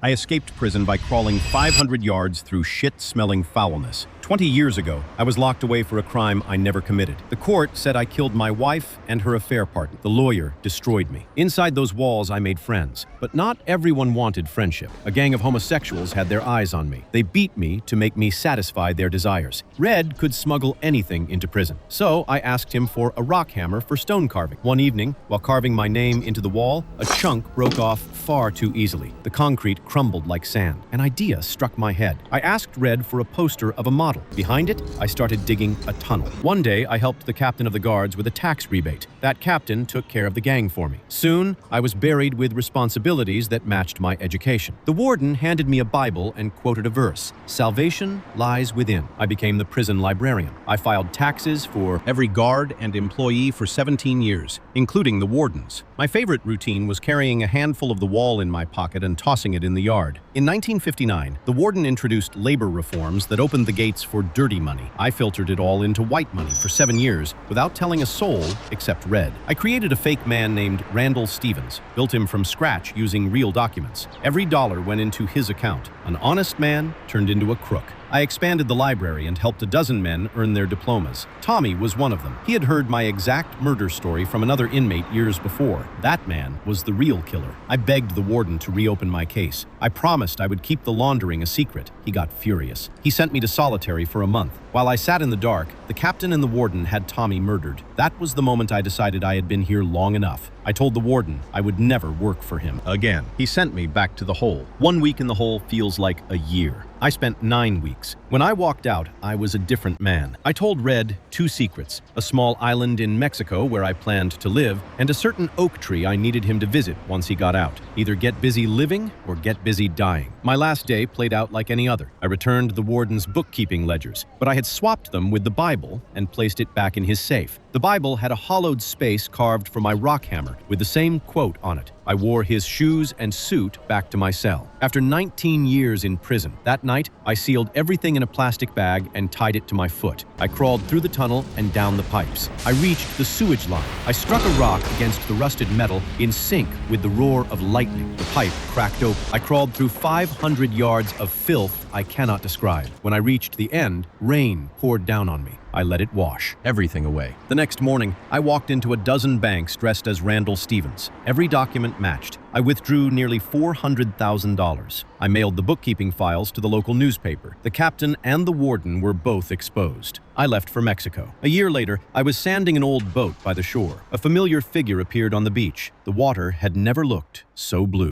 I escaped prison by crawling 500 yards through shit-smelling foulness. 20 years ago, I was locked away for a crime I never committed. The court said I killed my wife and her affair partner. The lawyer destroyed me. Inside those walls, I made friends. But not everyone wanted friendship. A gang of homosexuals had their eyes on me. They beat me to make me satisfy their desires. Red could smuggle anything into prison. So I asked him for a rock hammer for stone carving. One evening, while carving my name into the wall, a chunk broke off far too easily. The concrete crumbled like sand. An idea struck my head. I asked Red for a poster of a model. Behind it, I started digging a tunnel. One day, I helped the captain of the guards with a tax rebate. That captain took care of the gang for me. Soon, I was buried with responsibilities that matched my education. The warden handed me a Bible and quoted a verse, "Salvation lies within." I became the prison librarian. I filed taxes for every guard and employee for 17 years, including the wardens. My favorite routine was carrying a handful of the wall in my pocket and tossing it in the yard. In 1959, the warden introduced labor reforms that opened the gates for dirty money. I filtered it all into white money for 7 years without telling a soul except Red. I created a fake man named Randall Stevens, built him from scratch using real documents. Every dollar went into his account. An honest man turned into a crook. I expanded the library and helped a dozen men earn their diplomas. Tommy was one of them. He had heard my exact murder story from another inmate years before. That man was the real killer. I begged the warden to reopen my case. I promised I would keep the laundering a secret. He got furious. He sent me to solitary for a month. While I sat in the dark, the captain and the warden had Tommy murdered. That was the moment I decided I had been here long enough. I told the warden I would never work for him again. He sent me back to the hole. 1 week in the hole feels like a year. I spent 9 weeks. When I walked out, I was a different man. I told Red 2 secrets: a small island in Mexico where I planned to live, and a certain oak tree I needed him to visit once he got out. Either get busy living or get busy dying. My last day played out like any other. I returned the warden's bookkeeping ledgers, but I had swapped them with the Bible and placed it back in his safe. The Bible had a hollowed space carved for my rock hammer with the same quote on it. I wore his shoes and suit back to my cell. After 19 years in prison, that night, I sealed everything in a plastic bag and tied it to my foot. I crawled through the tunnel and down the pipes. I reached the sewage line. I struck a rock against the rusted metal in sync with the roar of lightning. The pipe cracked open. I crawled through 500 yards of filth I cannot describe. When I reached the end, rain poured down on me. I let it wash everything away. The next morning, I walked into a dozen banks dressed as Randall Stevens. Every document matched. I withdrew nearly $400,000. I mailed the bookkeeping files to the local newspaper. The captain and the warden were both exposed. I left for Mexico. A year later, I was sanding an old boat by the shore. A familiar figure appeared on the beach. The water had never looked so blue.